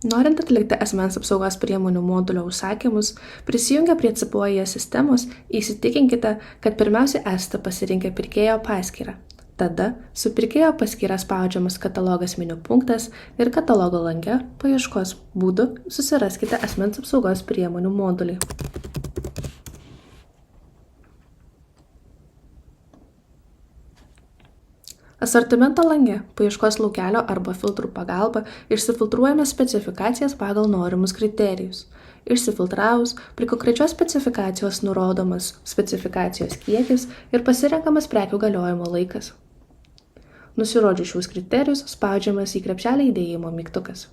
Norint atlikti asmens apsaugos priemonių modulio užsakymus, prisijungę prie CPOIE sistemos, įsitikinkite, kad pirmiausia esate pasirinkę pirkėjo paskyrą. Tada su pirkėjo paskyra spaudžiamas katalogas meniu punktas ir katalogo lange paieškos būdu susiraskite asmens apsaugos priemonių modulį. Asortimento lange paieškos laukelio arba filtrų pagalba išsifiltruojame specifikacijas pagal norimus kriterijus. Išsifiltravus, prie konkrečios specifikacijos nurodomas specifikacijos kiekis ir pasirenkamas prekių galiojimo laikas. Nusirodžius šios kriterijus, spaudžiamas į krepšelį įdėjimo mygtukas.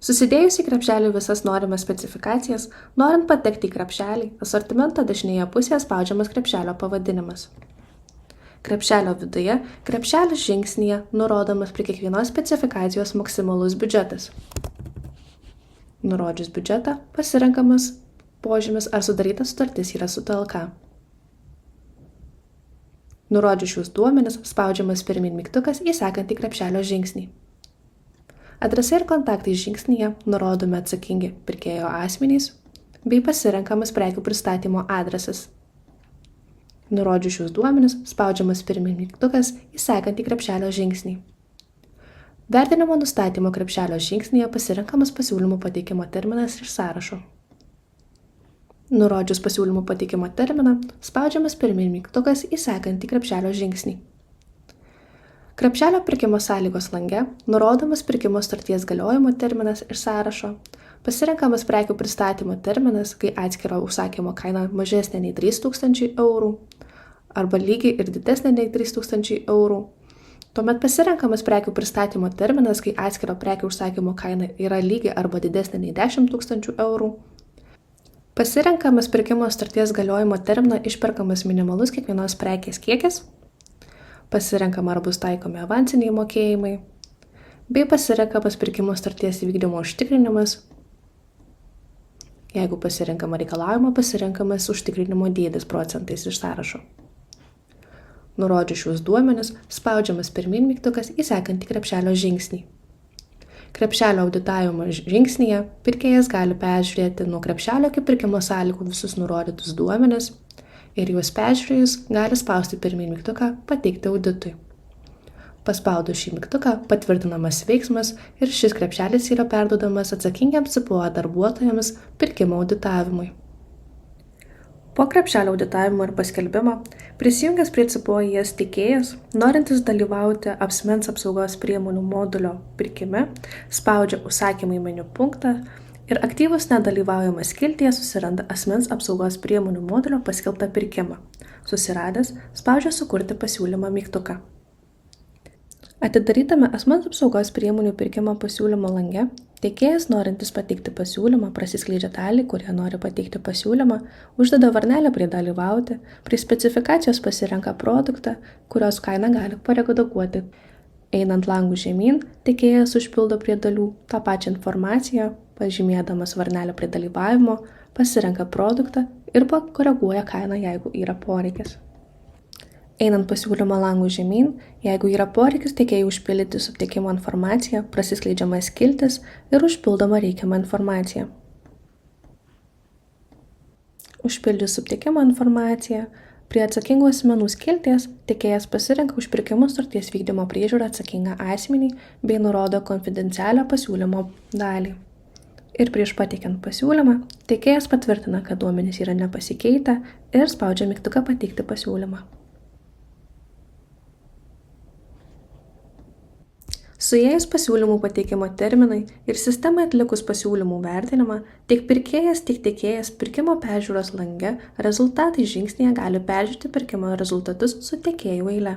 Susidėjus į krepšelį visas norimas specifikacijas, norint patekti į krepšelį, asortimento dešinėje pusėje spaudžiamas krepšelio pavadinimas. Krepšelio viduje, krepšelis žingsnyje nurodomas prie kiekvienos specifikacijos maksimalus biudžetas. Nurodžius biudžetą, pasirenkamas požymis ar sudaryta sutartis yra su TLK. Nurodžius šios duomenis, spaudžiamas pirmin mygtukas į sekantį krepšelio žingsnį. Adresai ir kontaktai žingsnyje nurodomi atsakingi pirkėjo asmenys bei pasirenkamas prekių pristatymo adresas. Nurodžius šios duomenis, spaudžiamas pirmin mygtukas į sekantį krepšelio žingsnį. Vertinimo nustatymo krepšelio žingsnyje pasirenkamas pasiūlymų pateikimo terminas iš sąrašo. Nurodžius pasiūlymų pateikimo terminą, spaudžiamas pirmin mygtukas į sekantį krepšelio žingsnį. Krepšelio pirkimo sąlygos lange nurodomas pirkimo sutarties galiojimo terminas iš sąrašo. Pasirenkamas prekių pristatymo terminas, kai atskiro užsakymo kaina mažesnė nei 3000 eurų arba lygiai ir didesnė nei 3000 eurų. Tuomet pasirenkamas prekių pristatymo terminas, kai atskiro prekių užsakymo kaina yra lygiai arba didesnė nei 10 000 eurų. Pasirenkamas pirkimo sutarties galiojimo terminą išperkamas minimalus kiekvienos prekės kiekis. Pasirenkama ar bus taikomi avansiniai mokėjimai. Bei pasirenkamas pirkimo sutarties įvykdymo užtikrinimas. Jeigu pasirenkama reikalavimo, pasirenkamas užtikrinimo dydis procentais iš sąrašo. Nurodžius šios duomenis, spaudžiamas pirmin mygtukas į sekantį krepšelio žingsnį. Krepšelio auditavimo žingsnyje pirkėjas gali peržiūrėti nuo krepšelio iki pirkimo sąlygų visus nurodytus duomenis ir juos peržiūrėjus gali spausti pirmin mygtuką pateikti auditui. Paspaudus šį mygtuką patvirtinamas veiksmas ir šis krepšelis yra perduodamas atsakingiams CPO darbuotojams pirkimo auditavimui. Po krepšelio auditavimo ir paskelbimo, prisijungęs prie CPOIE tiekėjas, norintis dalyvauti asmens apsaugos priemonių modulio pirkime, spaudžia užsakymai meniu punktą ir aktyvus nedalyvaujamas skiltyje susiranda asmens apsaugos priemonių modulio paskelbtą pirkimą. Susiradęs, spaudžia sukurti pasiūlymą mygtuką. Atidarytame asmens apsaugos priemonių pirkimo pasiūlymo lange, tiekėjas norintis pateikti pasiūlymą prasiskleidžia dalį, kurie nori pateikti pasiūlymą, uždeda varnelę prie dalyvauti, prie specifikacijos pasirenka produktą, kurios kainą gali paredaguoti. Einant langų žemyn, tiekėjas užpildo prie dalių tą pačią informaciją, pažymėdamas varnelę prie dalyvavimo, pasirenka produktą ir pakoreguoja kainą, jeigu yra poreikis. Einant pasiūlymo langų žemyn, jeigu yra poreikis tiekėjui užpildyti subtiekimo informaciją, prasiskleidžiama skiltis ir užpildoma reikiama informacija. Užpildžius subtiekimo informaciją, prie atsakingų asmenų skilties tiekėjas pasirenka už pirkimo sutarties vykdymo priežiūrą atsakingą asmenį bei nurodo konfidencialią pasiūlymo dalį. Ir prieš pateikiant pasiūlymą, tiekėjas patvirtina, kad duomenys yra nepasikeitę ir spaudžia mygtuką pateikti pasiūlymą. Suėjus pasiūlymų pateikimo terminai ir sistemai atlikus pasiūlymų vertinimą, tiek pirkėjas, tiek tiekėjas pirkimo peržiūros lange rezultatai žingsnyje gali peržiūrėti pirkimo rezultatus su tiekėjų eile.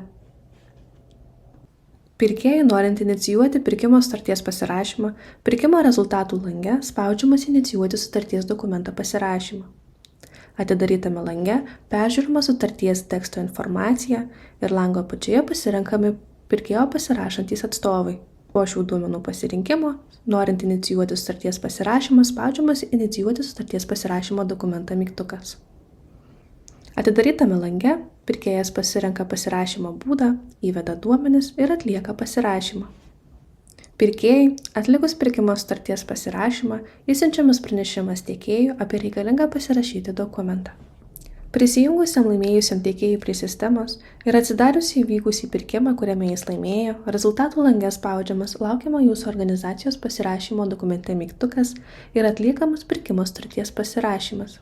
Pirkėjui norint inicijuoti pirkimo sutarties pasirašymą, pirkimo rezultatų lange spaudžiamas inicijuoti sutarties dokumento pasirašymą. Atidarytame lange peržiūrima sutarties teksto informacija ir lango apačioje pasirenkami pirkėjo pasirašantys atstovai. Po šių duomenų pasirinkimo, norint inicijuoti sutarties pasirašymą, spaudžiamas inicijuoti sutarties pasirašymo dokumentą mygtukas. Atidarytame lange pirkėjas pasirenka pasirašymo būdą, įveda duomenis ir atlieka pasirašymą. Pirkėjai, atlikus pirkimo sutarties pasirašymą, išsiunčiamas pranešimas tiekėjui apie reikalingą pasirašyti dokumentą. Prisijungusiam laimėjusiam tiekėjui prie sistemos ir atsidarius įvykusį pirkimą, kuriame jis laimėjo, rezultatų lange spaudžiamas laukiamo jūsų organizacijos pasirašymo dokumente mygtukas ir atliekamas pirkimo sutarties pasirašymas.